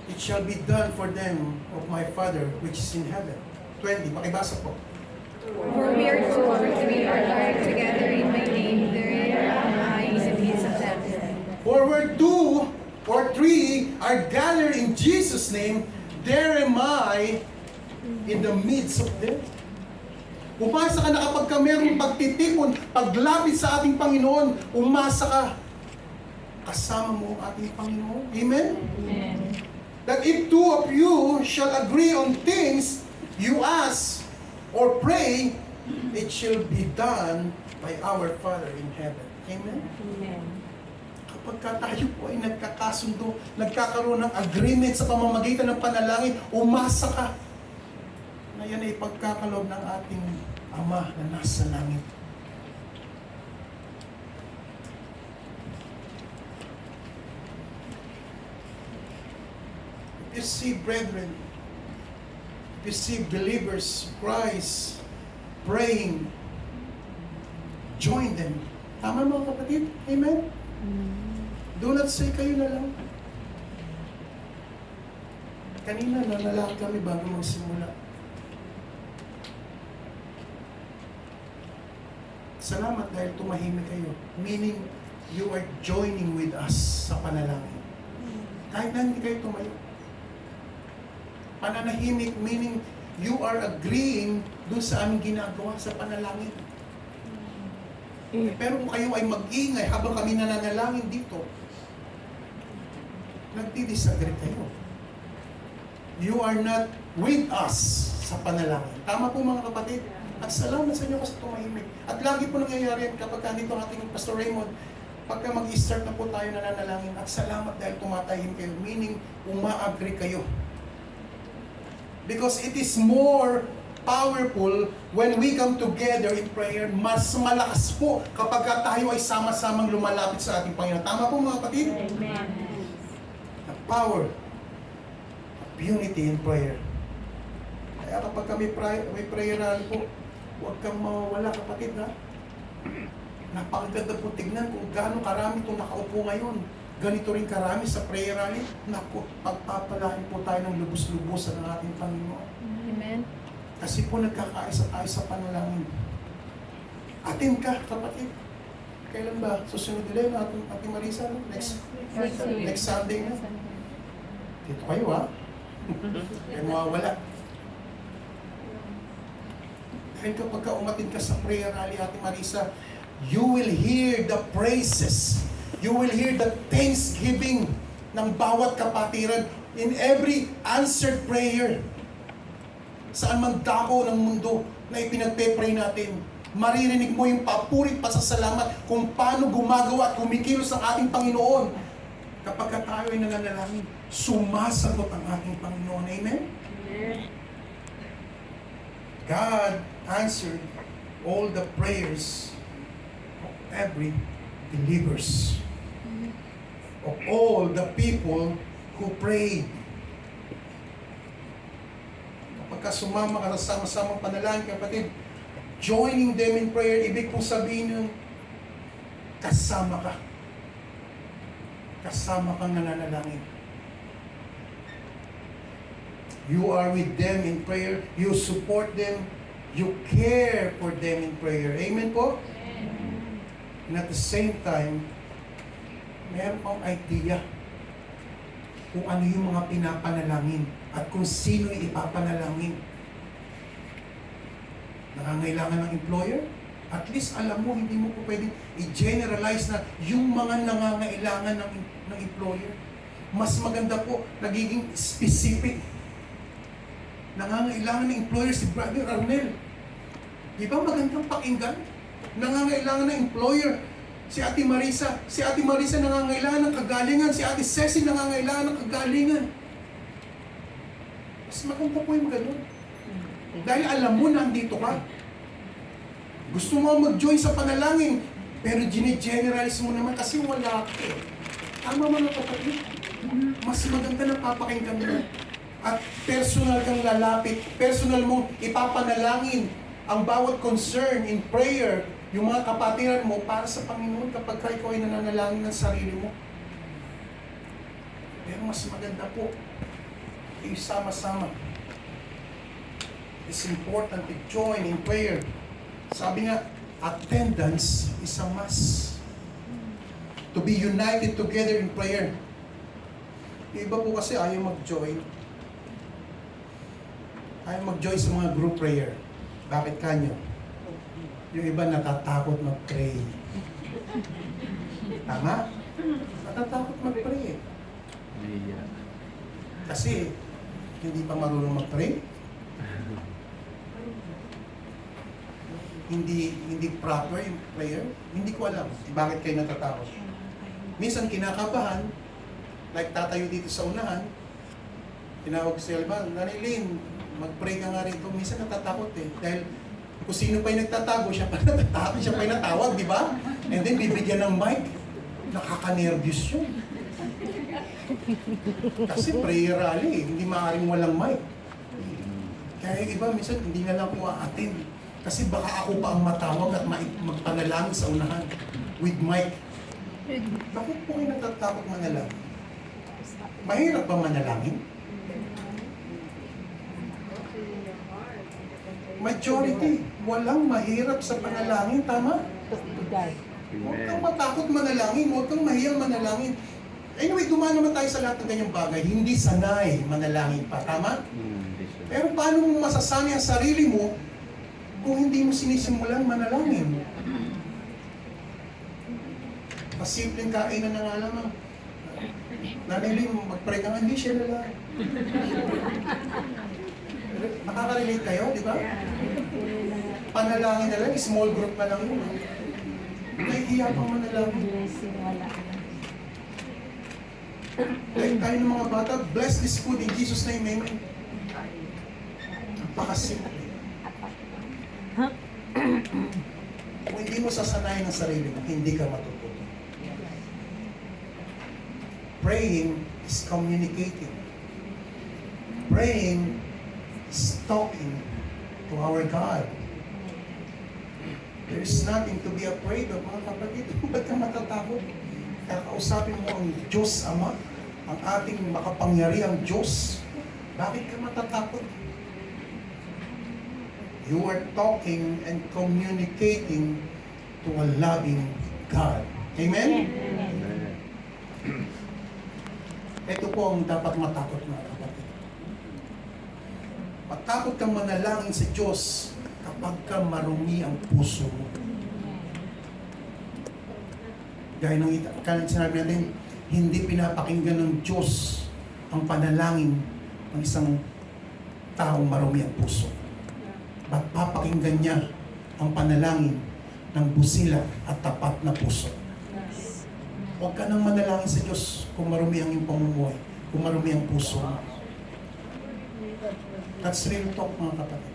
it shall be done for them of my Father which is in heaven. 20, makibasa po. For we are two or three are gathered together in my name, there am I in the midst of them. For where two or three are gathered in Jesus' name, there am I in the midst of them. Umasa ka na kapag ka mayroong pagtitipon, paglapit sa ating Panginoon, umasa ka. Kasama mo ang ating Panginoon. Amen? Amen. That if two of you shall agree on things you ask or pray, it shall be done by our Father in heaven. Amen? Amen. Kapag tayo po ay nagkakasundo, nagkakaroon ng agreement sa pamamagitan ng panalangin, umasa ka na yan ay pagkakaloob ng ating Ama na nasa langit. If you see brethren, if you see believers, Christ, praying, join them. Tama mga kapatid? Amen? Do not say kayo na lang. Kanina nanalangin kami bago magsimula. Salamat dahil tumahimik kayo. Meaning, you are joining with us sa panalangin. Kahit na hindi kayo tumayo. Pananahimik, meaning, you are agreeing dun sa aming ginagawa sa panalangin. Pero kung kayo ay mag-ingay habang kami nananalangin dito, nagdi-disagree kayo. You are not with us sa panalangin. Tama po mga kapatid. At salamat sa inyo kasi tumahimik. At lagi po nangyayari yan kapag nandito ang ating Pastor Raymond, pagka mag-start na po tayo nananalangin, at salamat dahil tumatahim kayo, meaning uma-agree kayo. Because it is more powerful when we come together in prayer. Mas malakas po kapag tayo ay sama-samang lumalapit sa ating Panginoon. Tama po mga kapatid? Amen. The power of unity in prayer. Kaya kapag kami may prayer rally po, huwag kang mawawala kapatid ha. Napakaganda po tignan kung gaano karami itong nakaupo ngayon. Ganito rin karami sa prayer rally. Naku, pagpapalain po tayo ng lubos-lubosan ng ating Panginoon. Amen. Kasi po nagkakaisa tayo sa panalangin. Atin ka kapatid. Kailan ba? Susunod nila yung ating Marisa? No? Next Sunday na. Dito kayo ha. Kaya mawawala. Dahil kapag umatin ka sa prayer rally, Ate Marisa, you will hear the praises. You will hear the thanksgiving ng bawat kapatiran in every answered prayer. Saan man dako ng mundo na ipinagpe-pray natin, maririnig mo yung papurit pasasalamat kung paano gumagawa at kumikilos ang ating Panginoon. Kapag tayo ay nananalangin, sumasagot ang ating Panginoon. Amen? God answered all the prayers of every believers, of all the people who prayed. Kapag sumama ka sa sama-samang panalangin, kapatid, joining them in prayer, ibig pong sabihin yung kasama ka. Kasama kang nananalangin. You are with them in prayer. You support them. You care for them in prayer. Amen po? Amen. And at the same time, meron kang idea kung ano yung mga pinapanalangin at kung sino yung ipapanalangin. Nangangailangan ng employer? At least alam mo, hindi mo po pwedeng i-generalize na yung mga nangangailangan ng employer. Mas maganda po, nagiging specific. Nangangailangan ng employer si Brother Arnel. Di ba magandang pakinggan? Nangangailangan ng employer si Ate Marisa. Si Ate Marisa nangangailangan ng kagalingan. Si Ate Ceci nangangailangan ng kagalingan. Mas maganda po yung ganun. Dahil alam mo na andito ka. Gusto mo mag-join sa panalangin, pero gine-generalize mo naman kasi wala ka. Tama mga kapatid. Mas maganda na papakinggan mo. At personal kang lalapit, personal mong ipapanalangin ang bawat concern in prayer, yung mga kapatiran mo para sa Panginoon kapag ikaw ay nananalangin ng sarili mo. Pero mas maganda po, kayo sama-sama. It's important to join in prayer. Sabi nga, attendance is a must. To be united together in prayer. Yung iba po kasi ayaw mag-join. Ayaw mag-join sa mga group prayer. Bakit kanyo? Yung iba natatakot mag-pray. Tama? Natatakot mag-pray. Kasi hindi pa marunong mag-pray. Hindi proper yung prayer. Hindi ko alam bakit kayo natatakot. Minsan kinakabahan, like tatayo dito sa unahan, tinawag ko si Alban, Nanilin, mag-pray ka nga rito. Minsan natatakot eh. Dahil kung sino pa yung nagtatago, siya pa natatakot, siya pa yung natawag, di ba? And then bibigyan ng mic. Nakaka-nervous yun. Kasi prayer rally, hindi maaaring walang mic. Kaya yung iba, minsan hindi na lang po a-attend. Kasi baka ako pa ang matawag at magpanalangin sa unahan with mic. Bakit po kayo natatakot manalangin? Mahirap ba manalangin? Majority, walang mahirap sa panalangin, tama? Huwag kang matakot manalangin, huwag kang mahiyang manalangin. Anyway, dumaan naman tayo sa lahat ng ganyang bagay. Hindi sanay manalangin pa, tama? Pero paano mo masasanay ang sarili mo kung hindi mo sinisimulan manalangin? Pasimpleng kainan na nga lang. Nanili mo, mag-pray ka nga, hindi siya lalaki. Nakaka-relate kayo, di ba? Panalangin na lang, small group na lang yun. Nahihiya pang manalangin. Like tayo ng mga bata, bless this food in Jesus' name, amen. Napakasimple. Kung hindi mo sasanayin ang sarili mo, hindi ka matututo. Praying is communicating. Praying is talking to our God. There is nothing to be afraid of, mga kapatid. Ba't ka matatakot? Kakausapin mo ang Diyos Ama, ang ating makapangyarihang Diyos. Bakit ka matatakot? You are talking and communicating to a loving God. Amen? Ito po ang dapat matakot, mga kapatid. Matakot kang manalangin sa Diyos kapag ka marumi ang puso mo. Gaya ng kanan sinabi natin, hindi pinapakinggan ng Diyos ang panalangin ng isang taong marumi ang puso. Ba't papakinggan niya ang panalangin ng busila at tapat na puso? Huwag ka nang manalangin sa Diyos kung marumi ang iyong pamumuhay, kung marumi ang puso. That's real talk, mga kapatid.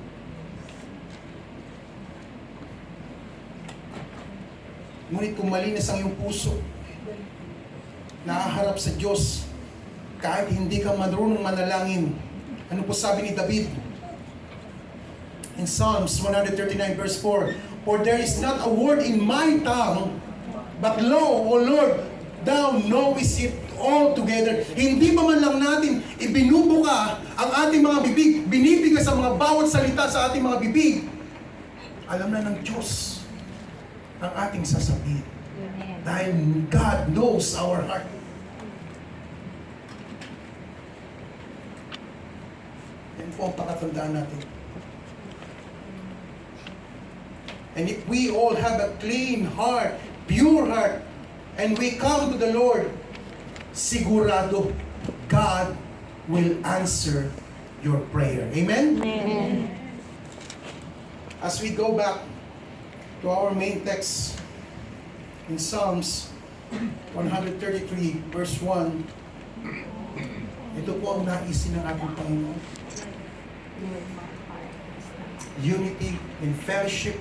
Ngunit kung malinis ang iyong puso, nakaharap sa Diyos, kahit hindi ka marunong manalangin, ano po sabi ni David? In Psalms 139 verse 4, for there is not a word in my tongue, but lo, O Lord, Thou knowest it all together. Hindi pa man lang natin ibinubuka ang ating mga bibig, binibigay sa mga bawat salita sa ating mga bibig. Alam na ng Diyos ang ating sasabihin. Dahil God knows our heart. Yan po ang pakatandaan natin. And if we all have a clean heart, pure heart, and we come to the Lord, sigurado, God will answer your prayer. Amen? Amen. As we go back to our main text in Psalms 133 verse 1, ito po ang naisin ng ating Panginoon. Unity in fellowship,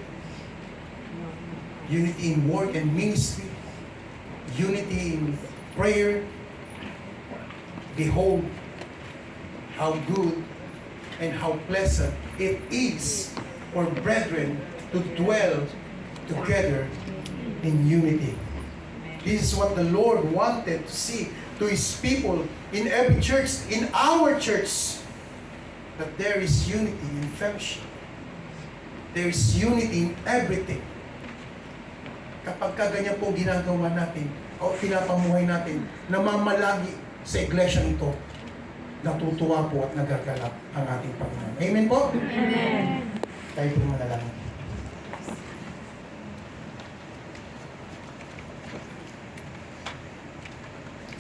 unity in work and ministry, unity in prayer. Behold, how good and how pleasant it is for brethren to dwell together in unity. This is what the Lord wanted to see to His people in every church, in our church, that there is unity in fellowship. There is unity in everything. Kapag ganyan po ginagawa natin, o pinapamuhay natin, namamalagi sa iglesia ito, natutuwa po at nagagalak ang ating Panginoon. Amen po? Amen. Tayo po manalangin.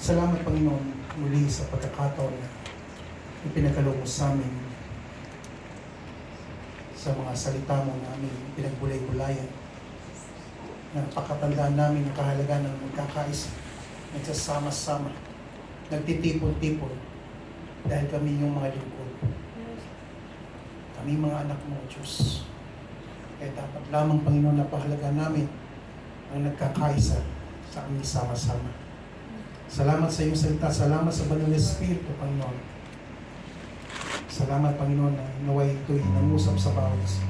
Salamat, Panginoon, muli sa pagkakataon na ipinagkaloob mo sa amin sa mga salita mo namin pinagbulay-bulayan. Napakatandaan namin ang kahalaga ng magkakaisa, nagsasama-sama, nagtitipon-tipon dahil kami yung mga lingkod. Kami mga anak mo, Diyos. Kaya dapat lamang, Panginoon, na pahalaga namin ang nagkakaisa sa aming sama-sama. Salamat sa iyong salita. Salamat sa Banal na Espiritu, Panginoon. Salamat, Panginoon, na naway ito'y nangusap sa bawat isa.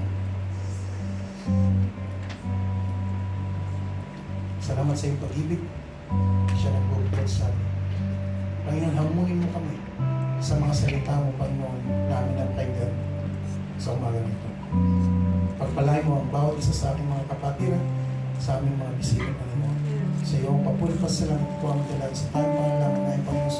Salamat sa iyong pag-ibig. Siya nagbubukod sa amin. Panginoon, hamunin mo kami sa mga salita mo, Panginoon, namin ang kaigan sa umaga nito. Pagpalain mo ang bawat isa sa ating mga kapatiran, sa aming mga bisita, Panginoon. Sa iyong papulpas sa langit ko ang dalag sa tayong pangalan na ipanginoon